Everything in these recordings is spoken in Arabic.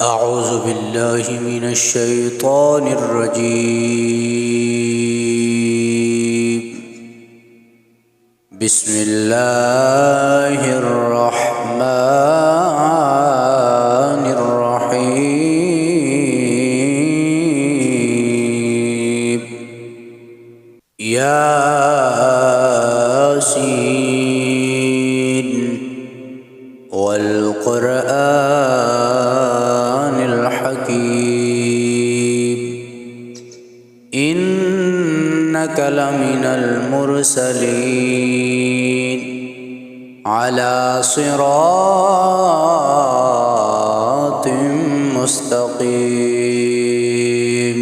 أعوذ بالله من الشيطان الرجيم. بسم الله الرحمن الرحيم. ياسين والقرآن الحكيم إنك لمن المرسلين على صراط مستقيم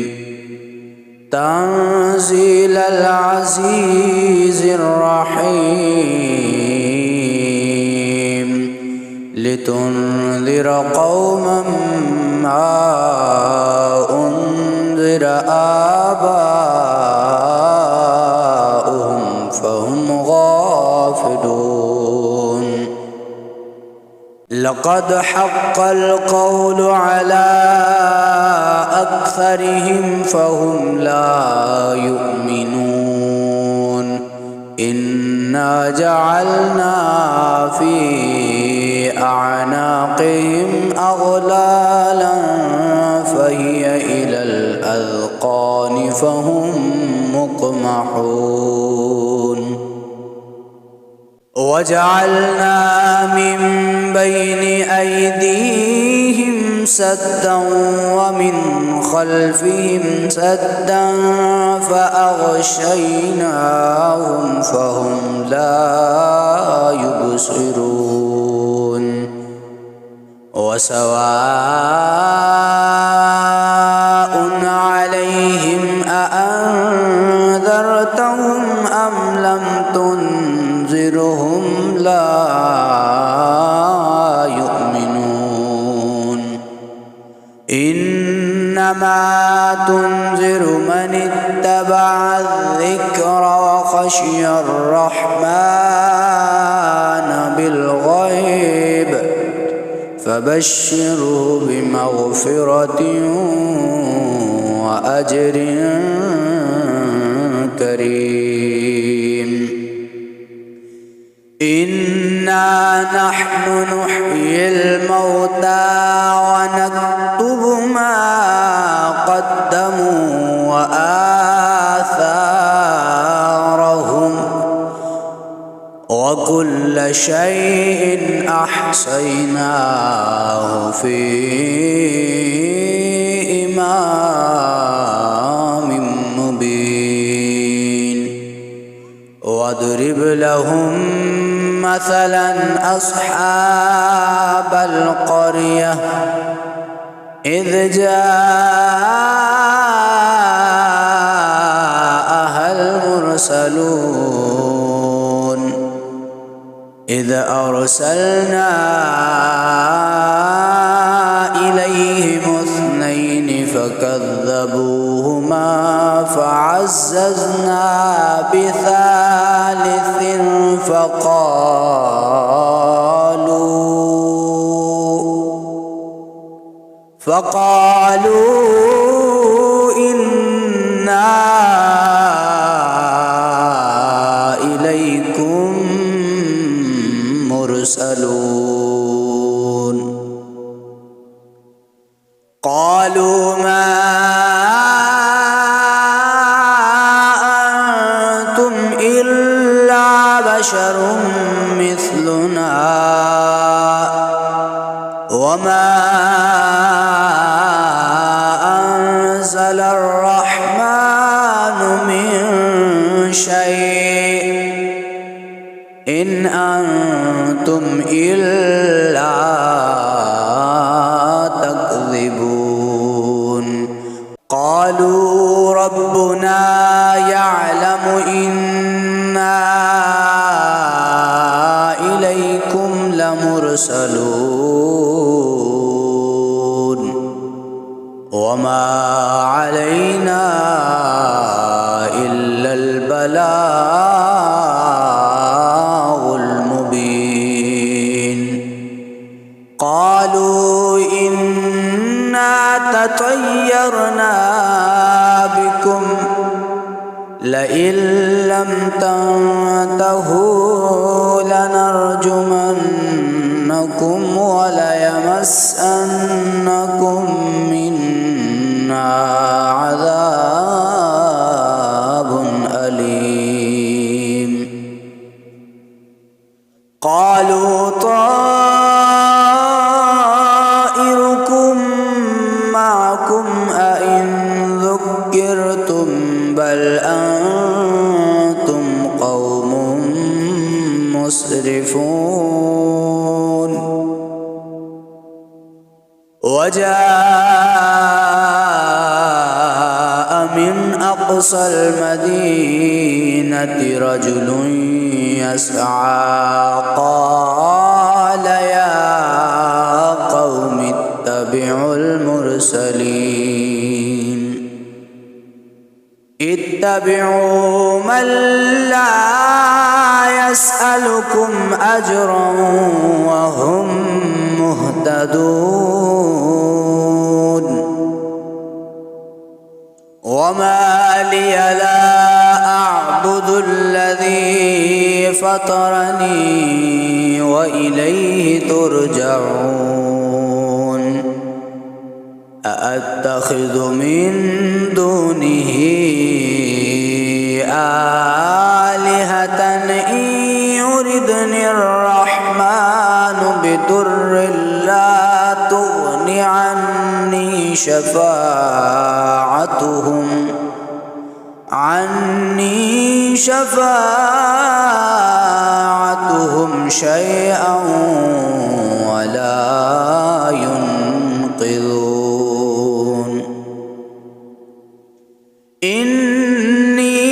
تنزيل العزيز الرحيم لتنذر قوما ما أنذر آباؤهم فهم غافلون. لقد حق القول على أكثرهم فهم لا يؤمنون. إنا جعلنا في أعناقهم أغلالا فهي إلى الأذقان فهم مقمحون. وجعلنا من بين أيديهم سدا ومن خلفهم سدا فأغشيناهم فهم لا يبصرون. وسواء عليهم أأنذرتهم أم لم تنذرهم لا يؤمنون. إنما تنذر من اتبع الذكر وخشي الرحمن بالغيب فبشره بمغفرة وأجر كريم. إنا نحن نحيي الموتى ونكتب ما قدموا وآثارهم وكل شيء أحصيناه في إمام مبين. واضرب لهم مثلا أصحاب القرية إذ جاءها المرسلون إذ أرسلنا إليهم اثنين فكذبوهما فعززنا بثالث فقالوا إنا إليكم مرسلون. قالوا ما أنتم إلا بشر مثلنا وما أنزل الرحمن من شيء إن أنتم إلا تكذبون. قالوا ربنا يعلم إنا إليكم لمرسلون وما علينا إلا البلاغ المبين. قالوا إن تطيرنا بكم لئن لم تنتهوا لنرجمنكم وليمسنكم منا عذاب أليم. قالوا طائركم معكم أئن ذكرتم بل أنتم قوم مسرفون. وجاء من أقصى المدينة رجل يسعى قال يا قوم اتبعوا المرسلين اتبعوا من لا يسألكم أجرا وهم مهتدون. وما لي لا أعبد الذي فطرني وإليه ترجعون. أأتخذ من دونه آلهة إن يردني الرحمن بضر لا تغن عني شفاعتهم شيئا ولا ينقذون. إني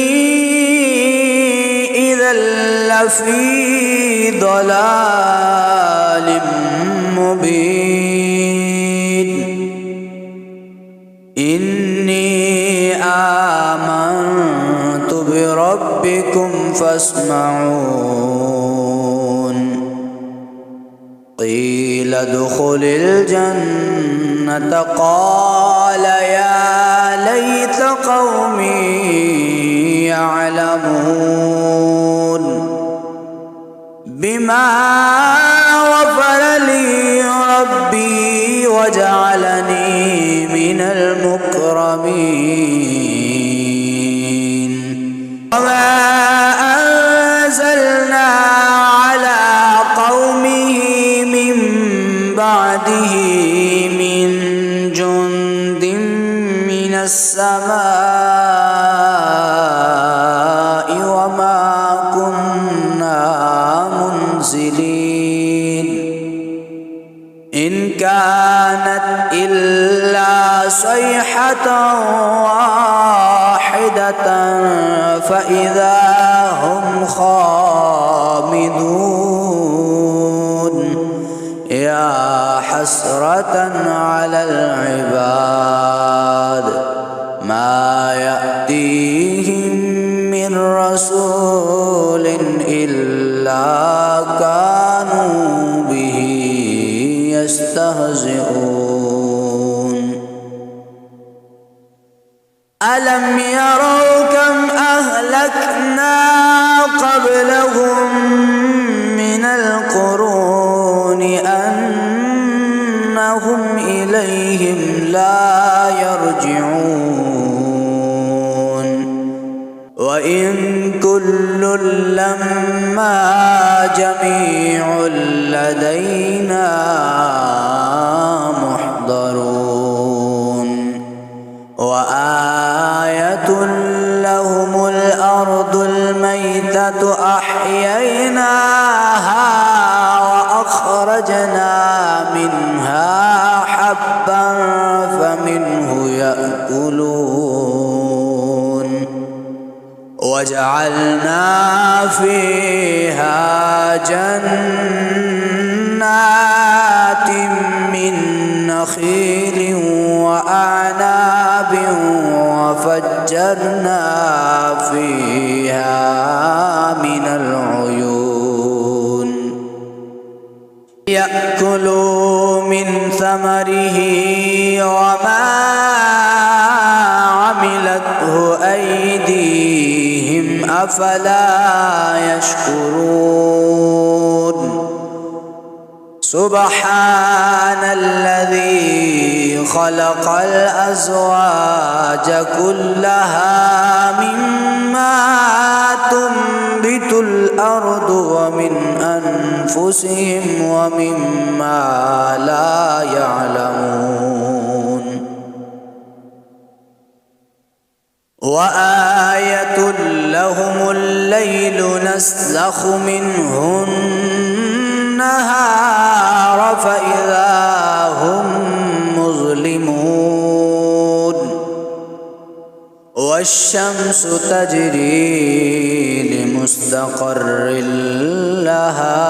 إذا لفي ضلال مبين. إني آمنت بربكم فاسمعون. قيل ادخل الجنة قال يا ليت قومي يعلمون بما غفر لي ربي وجعلني من المكرمين. وما أنزلنا على قومه من بعده من جند من السماء وما كنا منزلين. إن كانت إلا صيحة واحدة فإذا هم خامدون. يا حسرة على العباد ما يأتيهم من رسول إلا كانوا به يستهزئون. ألم يروا كم أهلكنا قبلهم من القرون أنهم إليهم لا يرجعون. وإن كل لما جميع لدينا محضرون. وآية لهم الأرض الميتة أحييناها وأخرجنا منها حبا فمنه يأكلون. وجعلنا فيها جنات من نخيل وأعناب وفجرنا فيها من العيون. يأكلوا من ثمره وما أفلا يشكرون سبحان الذي خلق الأزواج كلها مما تنبت الأرض ومن أنفسهم ومما لا يعلمون وآية لهم الليل نسلخ منه النهار فإذا هم مظلمون والشمس تجري لمستقر لها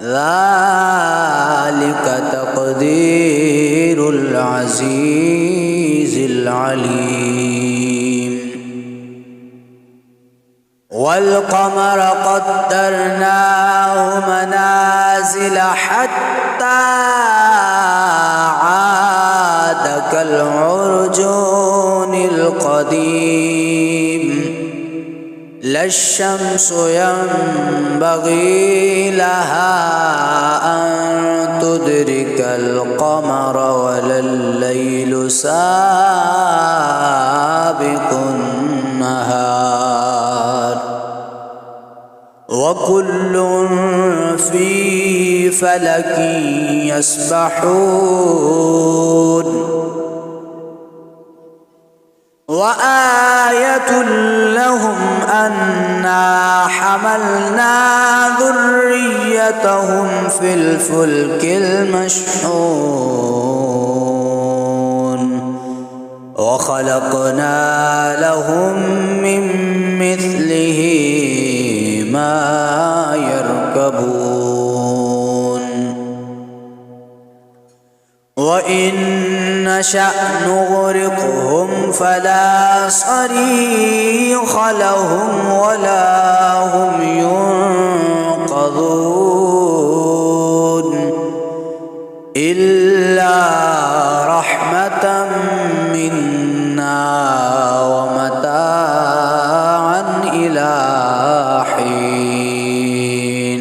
ذلك تقدير العزيز العليم والقمر قدرناه منازل حتى عاد كالعرجون القديم لا الشمس ينبغي لها أن تدرك القمر ولا الليل سابق النهار وكل في فلك يسبحون وآية لهم أنا حملنا ذريتهم في الفلك المشحون وخلقنا لهم من مثله ما يركبون وإن نشأ نغرقهم فلا صريخ لهم ولا هم ينقذون إلا رحمة منا ومتاعا إلى حين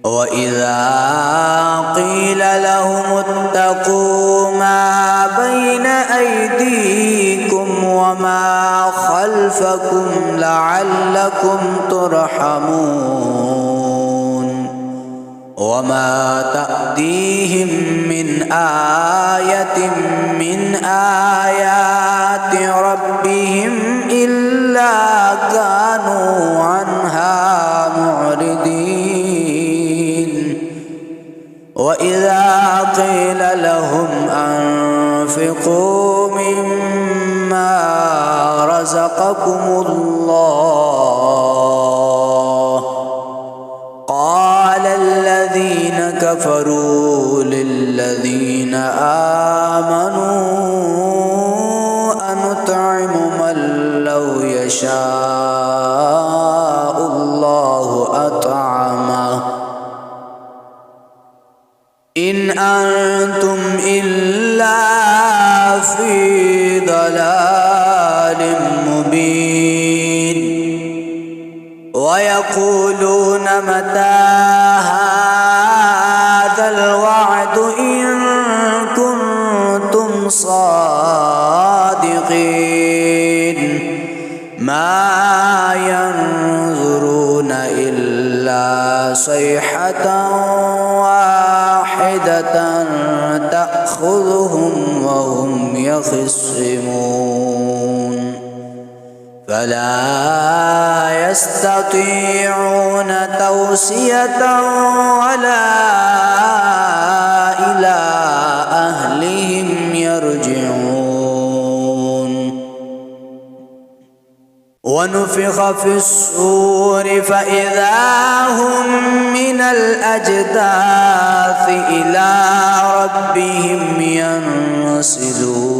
وإذا قيل لهم اتقوا ما بين أيديكم وما خلفكم لعلكم ترحمون وما تأتيهم من آية من آيات ربهم إلا كانوا عنها معرضين وإذا قيل لهم أنفقوا مما رزقكم الله قال الذين كفروا للذين آمنوا أنطعم من لو يشاء الله أطعمه إن أنتم إلا في ضلال مبين ويقولون متى هذا الوعد إن كنتم صادقين ما ينظرون إلا صيحة واحدة تأخذهم وهم يخصمون فلا يستطيعون توصية ولا إلى أهلهم يرجعون ونفخ في الصور فإذا هم من الأجداث إلى ربهم ينسلون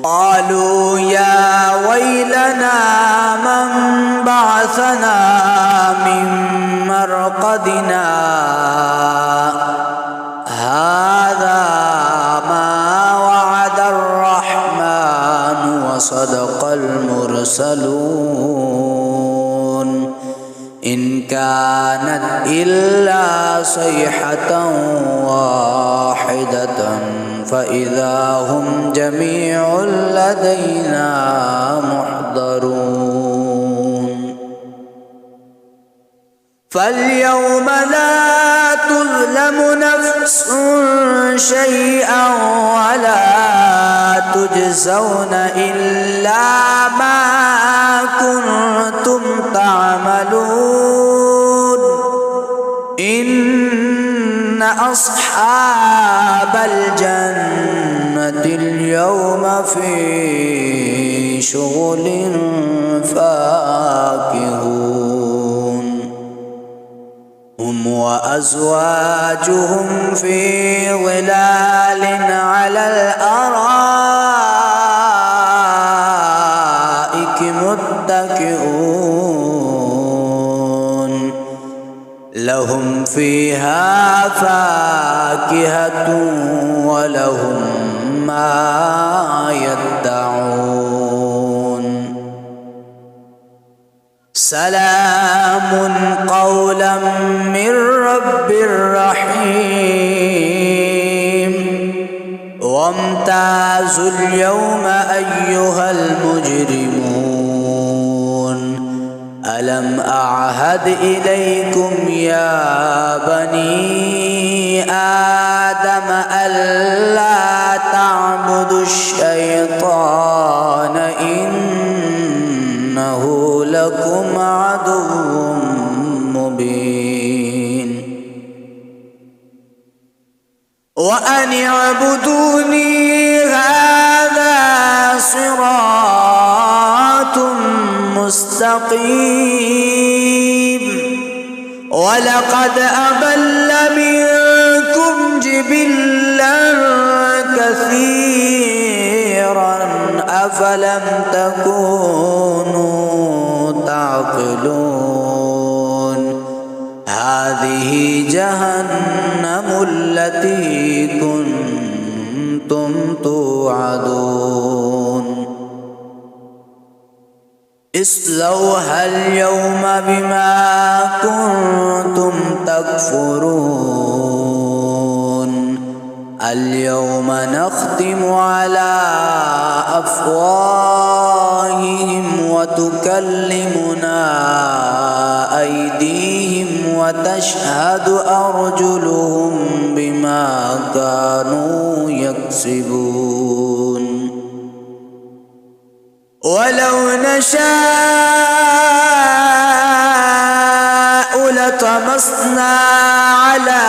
قالوا يا ويلنا من بعثنا من مرقدنا هذا ما وعد الرحمن صيحة واحدة فإذا هم جميع لدينا محضرون فاليوم لا تظلم نفس شيئا ولا تجزون إلا ما كنتم تعملون إن أصحاب الجنة اليوم في شغل فاكهون هم وأزواجهم في ظلال على الأرائك متكئون لهم فيها فاكهة ولهم ما يدعون سلام قولا من رب رحيم وامتازوا اليوم أيها المجرمون ألم أعهد إليكم يا بني آدم ألا تعبدوا الشيطان إنه لكم عدو مبين وأن اعبدوني هذا صراط مستقيم ولقد أضل منكم جبلا كثيرا أفلم تكونوا تعقلون هذه جهنم التي كنتم توعدون اصلوها اليوم بما كنتم تكفرون اليوم نختم على أفواههم وتكلمنا أيديهم وتشهد أرجلهم بما كانوا يكسبون ولو نشاء لطمسنا على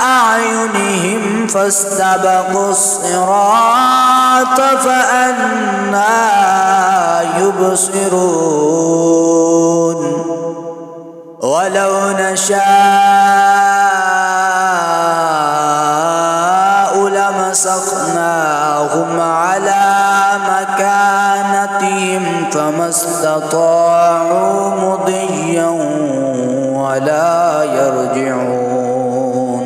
أعينهم فاستبقوا الصراط فأنى يبصرون ولو نشاء لمسخناهم على مكانتهم فما استطاعوا مضيا ولا يرجعون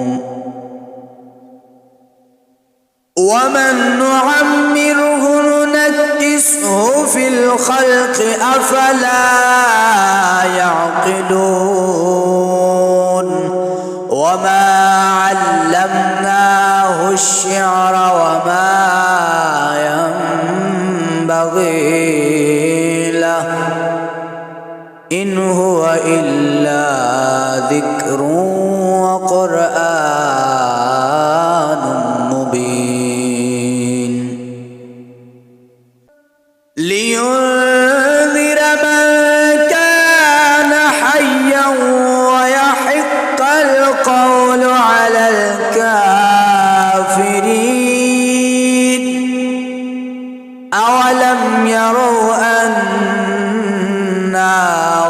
ومن نعمره ننكسه في الخلق أفلا يعقلون وما علمناه الشعر وما ينبغي له إن هو إلا ذكر وقرآن مبين لينذر من كان حيا ويحق القول على الكافرين أولم يروا أنا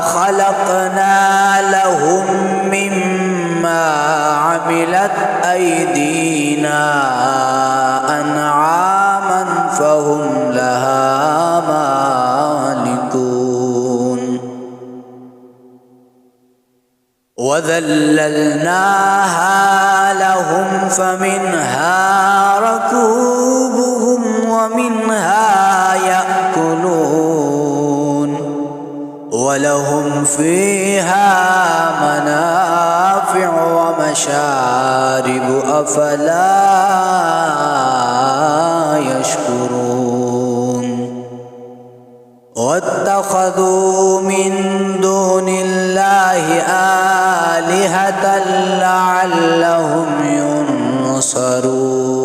خلقنا لهم مما عملت أيدينا أنعاما فهم لها مالكون وذللناها لهم فمنها ركوبهم ومنها يأكلون ولهم فيها منافع ومشارب أفلا يشكرون واتخذوا من دون الله آلهة لعلهم ينصرون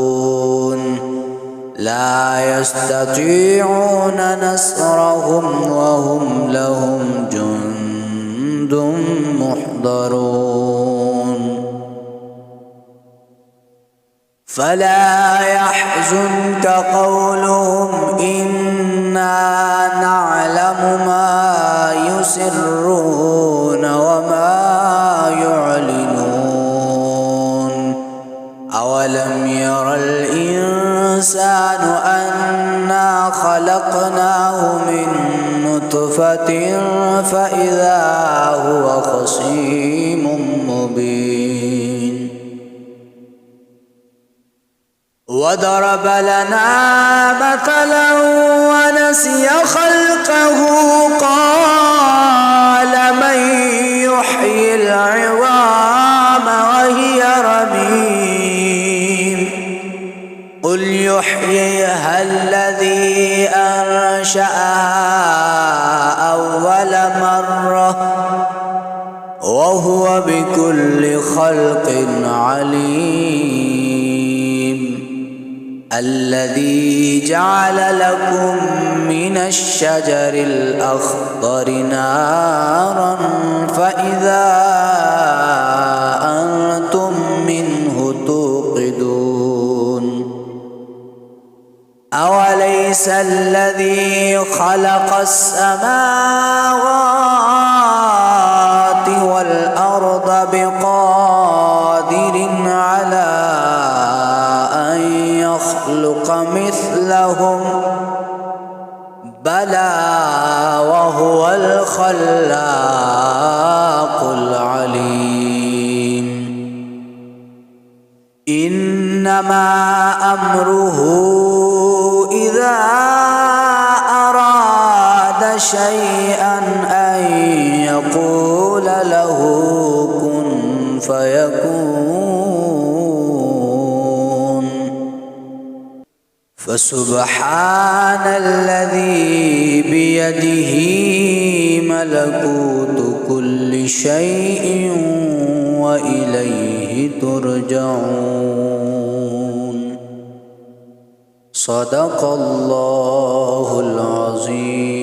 لا يستطيعون نصرهم وهم لهم جند محضرون فلا يحزنك قولهم إنا نعلم ما يسرون وما يعلنون أولم ير الإنسان أنا خلقناه من نطفة فإذا هو خصيم مبين وضرب لنا مثلا ونسي خلقه قال من يحيي العظام وهي رميم قل يحييها الذي أنشأها أول مرة وهو بكل خلق عليم الذي جعل لكم من الشجر الأخضر نارا فإذا أنتم منه توقدون أوليس الذي خلق السماوات والأرض بقادر على يخلق مثلهم بلى وهو الخلاق العليم إنما أمره إذا أراد شيئا أن يقول له كن فيكون فسبحان الذي بيده ملكوت كل شيء وإليه ترجعون صدق الله العظيم.